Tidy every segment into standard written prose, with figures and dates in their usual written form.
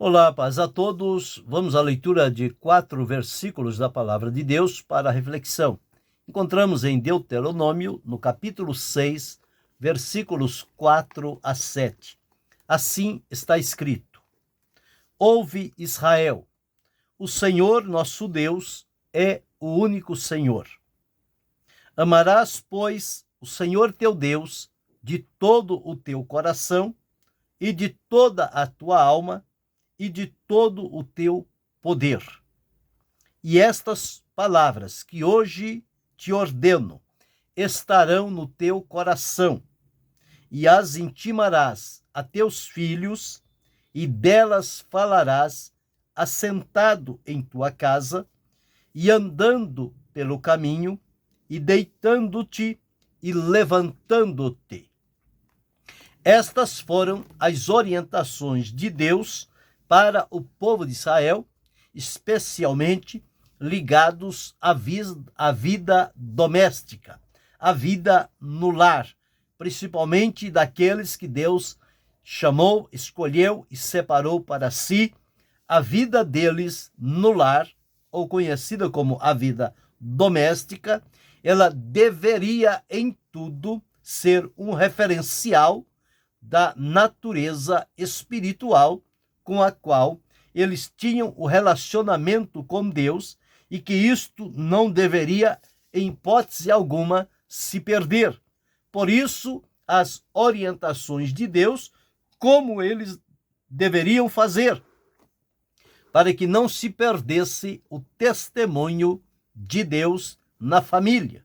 Olá, paz a todos. Vamos à leitura de 4 versículos da Palavra de Deus para a reflexão. Encontramos em Deuteronômio, no capítulo 6, versículos 4 a 7. Assim está escrito: Ouve, Israel, o Senhor nosso Deus é o único Senhor. Amarás, pois, o Senhor teu Deus de todo o teu coração e de toda a tua alma e de todo o teu poder. E estas palavras que hoje te ordeno estarão no teu coração, e as intimarás a teus filhos, e delas falarás assentado em tua casa, e andando pelo caminho, e deitando-te e levantando-te. Estas foram as orientações de Deus para o povo de Israel, especialmente ligados à vida doméstica, à vida no lar, principalmente daqueles que Deus chamou, escolheu e separou para si. A vida deles no lar, ou conhecida como a vida doméstica, ela deveria em tudo ser um referencial da natureza espiritual com a qual eles tinham o relacionamento com Deus, e que isto não deveria, em hipótese alguma, se perder. Por isso, as orientações de Deus, como eles deveriam fazer, para que não se perdesse o testemunho de Deus na família.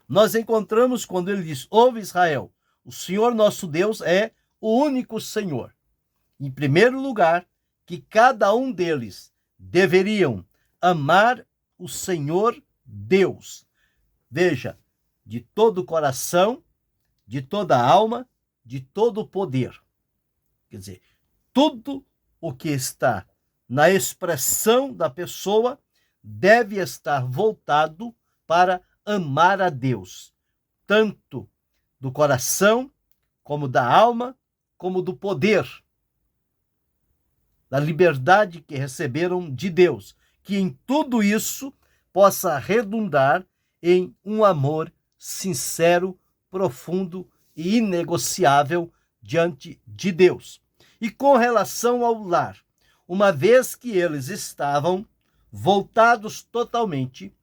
Nós encontramos quando ele diz: Ouve, Israel, o Senhor nosso Deus é o único Senhor. Em primeiro lugar, que cada um deles deveriam amar o Senhor Deus. Veja, de todo o coração, de toda a alma, de todo o poder. Quer dizer, tudo o que está na expressão da pessoa deve estar voltado para amar a Deus, tanto do coração, como da alma, como do poder, da liberdade que receberam de Deus, que em tudo isso possa redundar em um amor sincero, profundo e inegociável diante de Deus. E com relação ao lar, uma vez que eles estavam voltados totalmente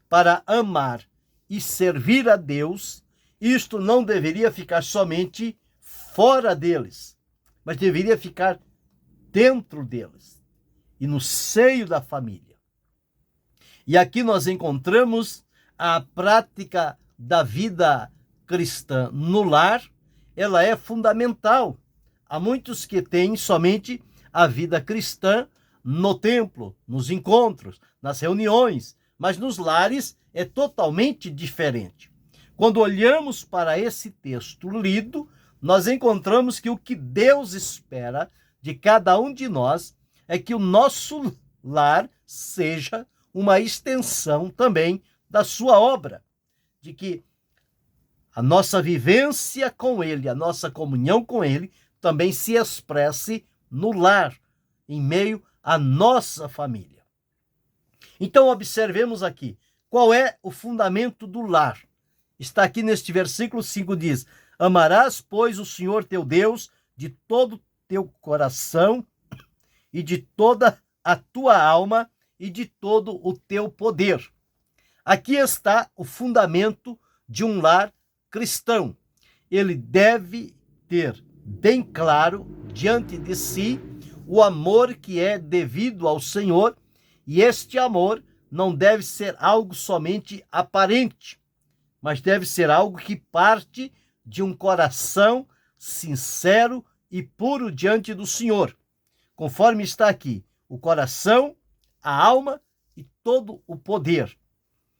para amar e servir a Deus, isto não deveria ficar somente fora deles, mas deveria ficar dentro deles e no seio da família. E aqui nós encontramos a prática da vida cristã no lar. Ela é fundamental. Há muitos que têm somente a vida cristã no templo, nos encontros, nas reuniões, mas nos lares é totalmente diferente. Quando olhamos para esse texto lido, nós encontramos que o que Deus espera de cada um de nós é que o nosso lar seja uma extensão também da sua obra, de que a nossa vivência com Ele, a nossa comunhão com Ele, também se expresse no lar, em meio à nossa família. Então, observemos aqui, qual é o fundamento do lar? Está aqui neste versículo 5, diz: Amarás, pois, o Senhor teu Deus de todo teu coração e de toda a tua alma e de todo o teu poder. Aqui está o fundamento de um lar cristão. Ele deve ter bem claro diante de si o amor que é devido ao Senhor, e este amor não deve ser algo somente aparente, mas deve ser algo que parte de um coração sincero e puro diante do Senhor, conforme está aqui, o coração, a alma e todo o poder.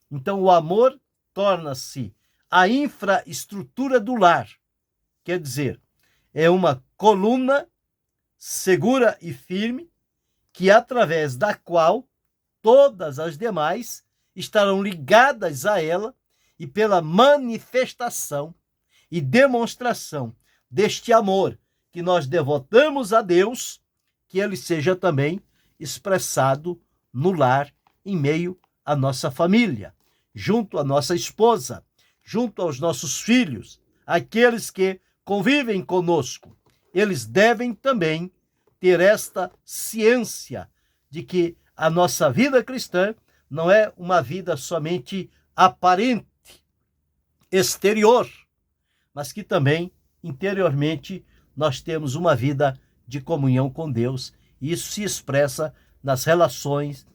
Então o amor torna-se a infraestrutura do lar, quer dizer, é uma coluna segura e firme, que através da qual todas as demais estarão ligadas a ela, e pela manifestação e demonstração deste amor que nós devotamos a Deus, que ele seja também expressado no lar, em meio à nossa família, junto à nossa esposa, junto aos nossos filhos, aqueles que convivem conosco. Eles devem também ter esta ciência de que a nossa vida cristã não é uma vida somente aparente, exterior, mas que também, interiormente, nós temos uma vida de comunhão com Deus. E isso se expressa nas relações,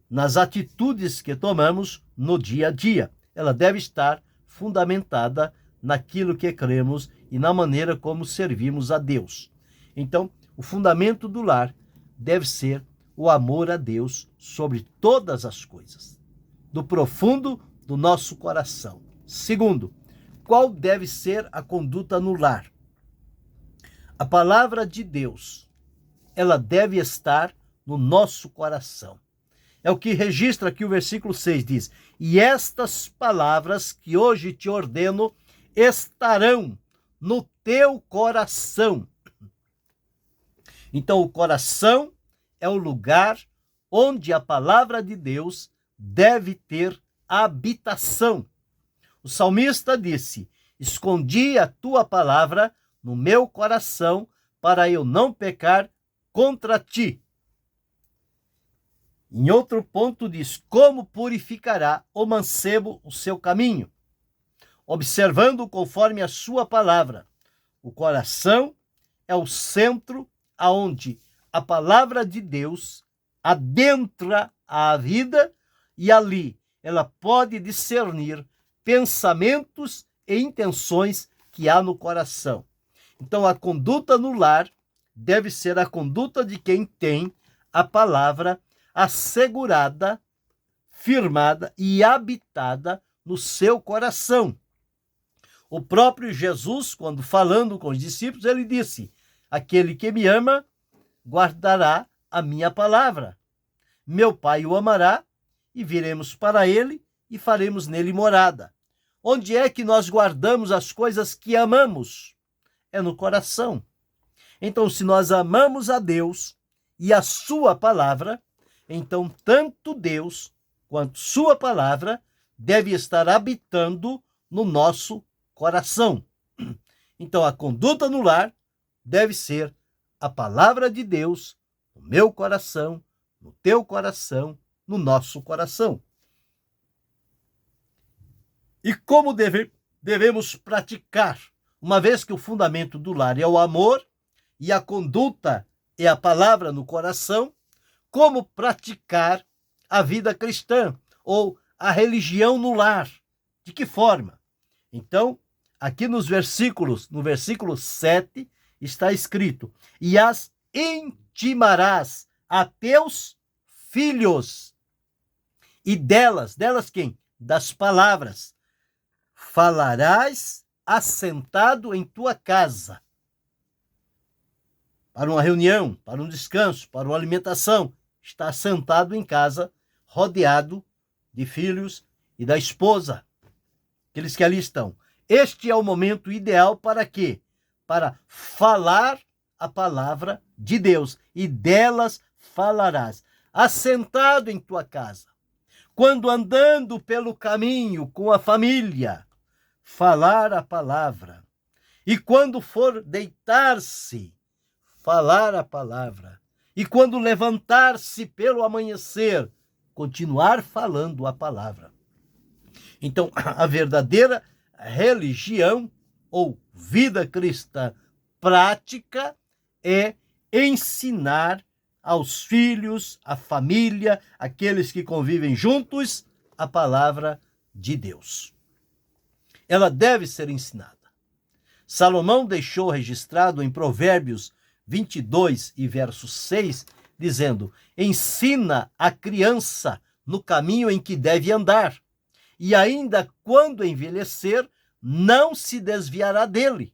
nas atitudes que tomamos no dia a dia. Ela deve estar fundamentada naquilo que cremos e na maneira como servimos a Deus. Então, o fundamento do lar deve ser o amor a Deus sobre todas as coisas, do profundo do nosso coração. Segundo, qual deve ser a conduta no lar? A palavra de Deus, ela deve estar no nosso coração. É o que registra aqui o versículo 6, diz: e estas palavras que hoje te ordeno estarão no teu coração. Então, o coração é o lugar onde a palavra de Deus deve ter habitação. O salmista disse: escondi a tua palavra no meu coração para eu não pecar contra ti. Em outro ponto diz: como purificará o mancebo o seu caminho? Observando conforme a sua palavra. O coração é o centro aonde a palavra de Deus adentra a vida e ali ela pode discernir pensamentos e intenções que há no coração. Então, a conduta no lar deve ser a conduta de quem tem a palavra assegurada, firmada e habitada no seu coração. O próprio Jesus, quando falando com os discípulos, ele disse: aquele que me ama, guardará a minha palavra. Meu Pai o amará, e viremos para ele e faremos nele morada. Onde é que nós guardamos as coisas que amamos? É no coração. Então, se nós amamos a Deus e a sua palavra, então tanto Deus quanto sua palavra deve estar habitando no nosso coração. Então, a conduta no lar deve ser a palavra de Deus no meu coração, no teu coração, no nosso coração. E como devemos praticar, uma vez que o fundamento do lar é o amor e a conduta é a palavra no coração, como praticar a vida cristã ou a religião no lar? De que forma? Então, aqui no versículo 7, está escrito: e as intimarás a teus filhos. E delas quem? Das palavras. Falarás assentado em tua casa. Para uma reunião, para um descanso, para uma alimentação, está sentado em casa, rodeado de filhos e da esposa, aqueles que ali estão. Este é o momento ideal para quê? Para falar a palavra de Deus, e delas falarás, assentado em tua casa. Quando andando pelo caminho com a família, falar a palavra. E quando for deitar-se, falar a palavra. E quando levantar-se pelo amanhecer, continuar falando a palavra. Então, a verdadeira religião ou vida cristã prática é ensinar aos filhos, à família, aqueles que convivem juntos, a palavra de Deus. Ela deve ser ensinada. Salomão deixou registrado em Provérbios 22 e verso 6, dizendo: ensina a criança no caminho em que deve andar, e ainda quando envelhecer, não se desviará dele.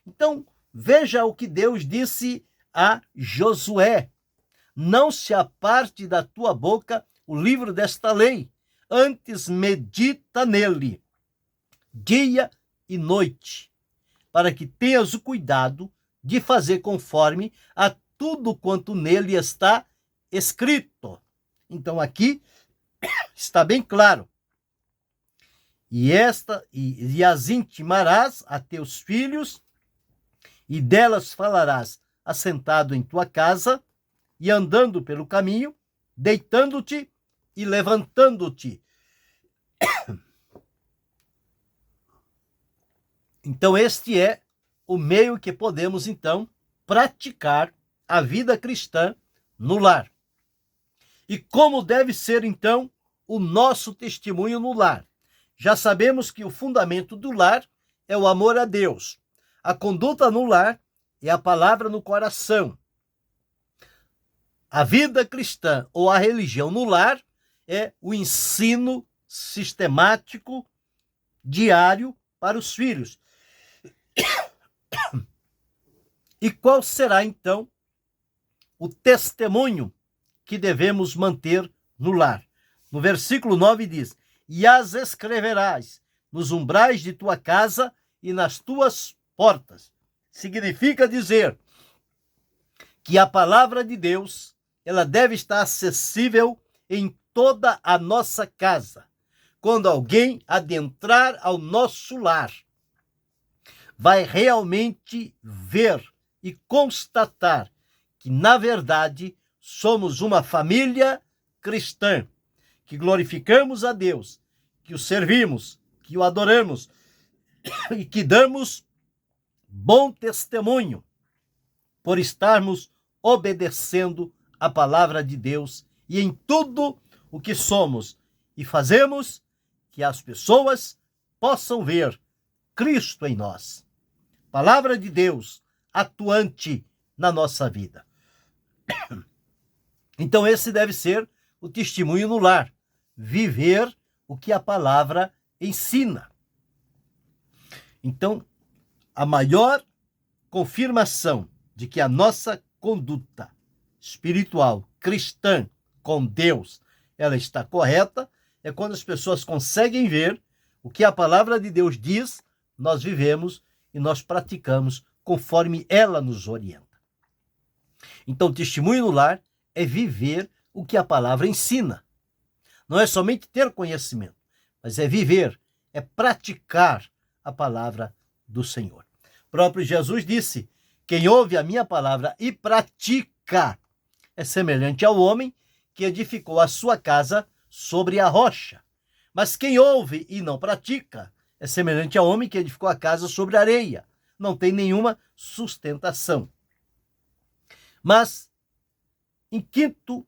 Então, veja o que Deus disse a Josué: não se aparte da tua boca o livro desta lei, antes medita nele, dia e noite, para que tenhas o cuidado de fazer conforme a tudo quanto nele está escrito. Então aqui está bem claro. E as intimarás a teus filhos, e delas falarás assentado em tua casa e andando pelo caminho, deitando-te e levantando-te. Então este é o meio que podemos então praticar a vida cristã no lar. E como deve ser então o nosso testemunho no lar? Já sabemos que o fundamento do lar é o amor a Deus. A conduta no lar é a palavra no coração. A vida cristã ou a religião no lar é o ensino sistemático, diário para os filhos. E qual será, então, o testemunho que devemos manter no lar? No versículo 9 diz: e as escreverás nos umbrais de tua casa e nas tuas portas. Significa dizer que a palavra de Deus, ela deve estar acessível em toda a nossa casa. Quando alguém adentrar ao nosso lar, vai realmente ver e constatar que, na verdade, somos uma família cristã, que glorificamos a Deus, que o servimos, que o adoramos e que damos bom testemunho por estarmos obedecendo a palavra de Deus e em tudo o que somos e fazemos, que as pessoas possam ver Cristo em nós. Palavra de Deus atuante na nossa vida. Então esse deve ser o testemunho no lar. Viver o que a palavra ensina. Então, a maior confirmação de que a nossa conduta espiritual, cristã, com Deus, ela está correta, é quando as pessoas conseguem ver o que a palavra de Deus diz, nós vivemos e nós praticamos conforme ela nos orienta. Então, testemunho no lar é viver o que a palavra ensina. Não é somente ter conhecimento, mas é viver, é praticar a palavra do Senhor. O próprio Jesus disse: quem ouve a minha palavra e pratica é semelhante ao homem que edificou a sua casa sobre a rocha. Mas quem ouve e não pratica é semelhante ao homem que edificou a casa sobre a areia. Não tem nenhuma sustentação. Mas, em quinto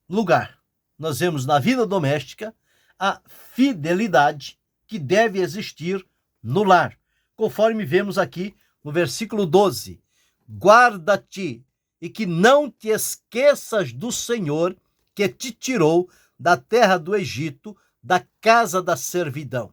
lugar, nós vemos na vida doméstica a fidelidade que deve existir no lar. Conforme vemos aqui no versículo 12. Guarda-te e que não te esqueças do Senhor que te tirou da terra do Egito, da casa da servidão.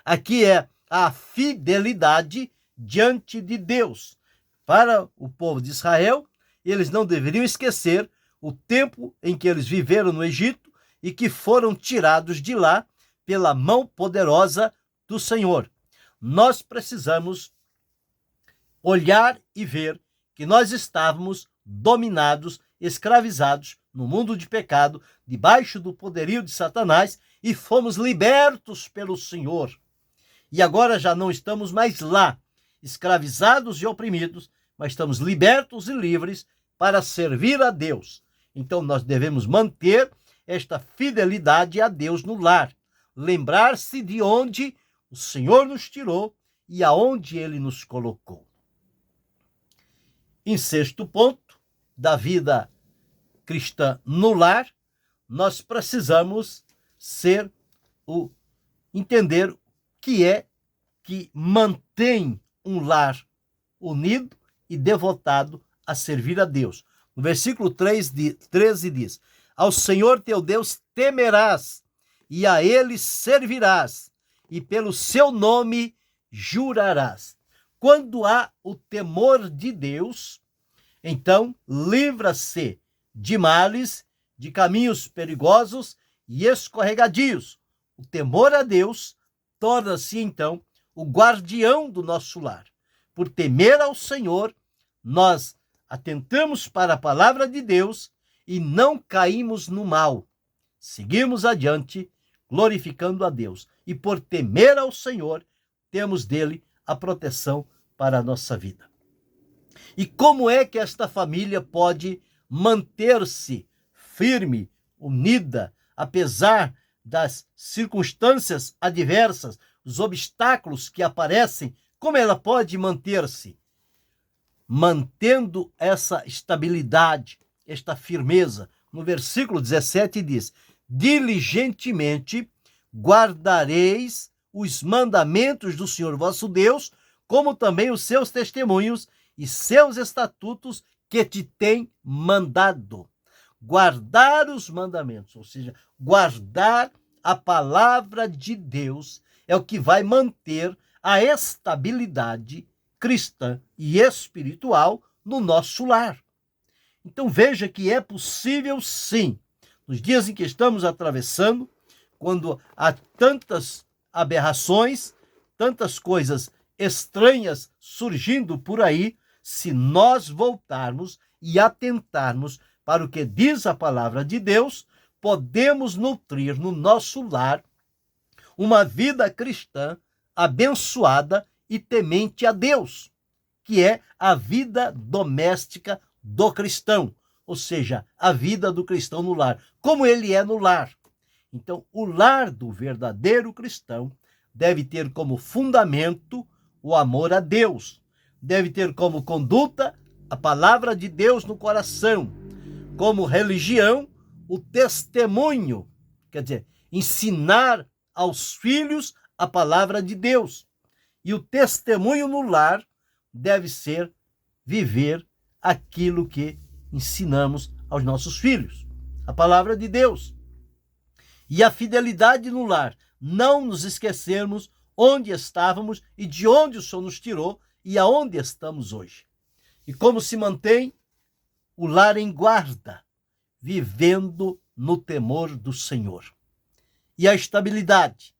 Aqui é a fidelidade diante de Deus. Para o povo de Israel, eles não deveriam esquecer o tempo em que eles viveram no Egito e que foram tirados de lá pela mão poderosa do Senhor. Nós precisamos olhar e ver que nós estávamos dominados, escravizados no mundo de pecado, debaixo do poderio de Satanás, e fomos libertos pelo Senhor. E agora já não estamos mais lá, escravizados e oprimidos, mas estamos libertos e livres para servir a Deus. Então nós devemos manter esta fidelidade a Deus no lar. Lembrar-se de onde o Senhor nos tirou e aonde Ele nos colocou. Em sexto ponto, da vida cristã no lar, nós precisamos entender o que é que mantém um lar unido e devotado a servir a Deus. No versículo 13 diz: ao Senhor teu Deus temerás, e a Ele servirás, e pelo seu nome jurarás. Quando há o temor de Deus, então livra-se de males, de caminhos perigosos e escorregadios. O temor a Deus torna-se, então, o guardião do nosso lar. Por temer ao Senhor, nós atentamos para a palavra de Deus e não caímos no mal. Seguimos adiante, glorificando a Deus. E por temer ao Senhor, temos dele a proteção para a nossa vida. E como é que esta família pode manter-se firme, unida, apesar das circunstâncias adversas, os obstáculos que aparecem? Como ela pode manter-se? Mantendo essa estabilidade, esta firmeza. No versículo 17 diz: diligentemente guardareis os mandamentos do Senhor vosso Deus, como também os seus testemunhos e seus estatutos que te tem mandado. Guardar os mandamentos, ou seja, guardar a palavra de Deus, é o que vai manter a estabilidade cristã e espiritual no nosso lar. Então veja que é possível sim, nos dias em que estamos atravessando, quando há tantas aberrações, tantas coisas estranhas surgindo por aí, se nós voltarmos e atentarmos para o que diz a palavra de Deus, podemos nutrir no nosso lar uma vida cristã abençoada e temente a Deus, que é a vida doméstica do cristão, ou seja, a vida do cristão no lar, como ele é no lar. Então, o lar do verdadeiro cristão deve ter como fundamento o amor a Deus, deve ter como conduta a palavra de Deus no coração, como religião o testemunho, quer dizer, ensinar aos filhos a palavra de Deus. E o testemunho no lar deve ser viver aquilo que ensinamos aos nossos filhos, a palavra de Deus. E a fidelidade no lar, não nos esquecermos onde estávamos e de onde o Senhor nos tirou e aonde estamos hoje. E como se mantém o lar em guarda, vivendo no temor do Senhor. E a estabilidade,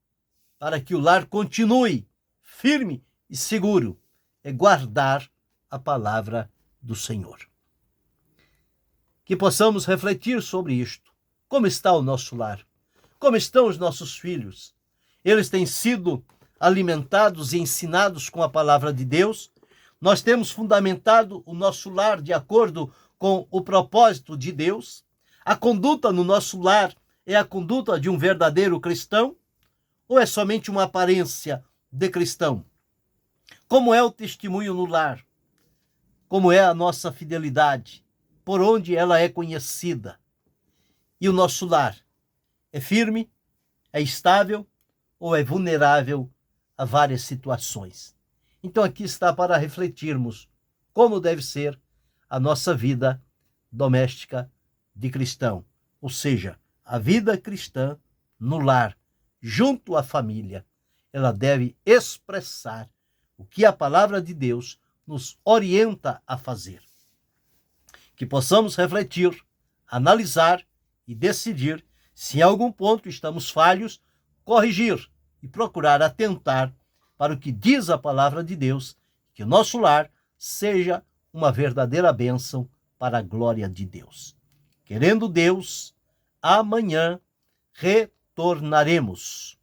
para que o lar continue firme e seguro, é guardar a palavra do Senhor. Que possamos refletir sobre isto. Como está o nosso lar? Como estão os nossos filhos? Eles têm sido alimentados e ensinados com a palavra de Deus? Nós temos fundamentado o nosso lar de acordo com o propósito de Deus? A conduta no nosso lar é a conduta de um verdadeiro cristão? Ou é somente uma aparência de cristão? Como é o testemunho no lar? Como é a nossa fidelidade? Por onde ela é conhecida? E o nosso lar é firme? É estável? Ou é vulnerável a várias situações? Então aqui está para refletirmos como deve ser a nossa vida doméstica de cristão. Ou seja, a vida cristã no lar, junto à família, ela deve expressar o que a palavra de Deus nos orienta a fazer. Que possamos refletir, analisar e decidir se em algum ponto estamos falhos, corrigir e procurar atentar para o que diz a palavra de Deus, que o nosso lar seja uma verdadeira bênção para a glória de Deus. Querendo Deus, amanhã retornaremos.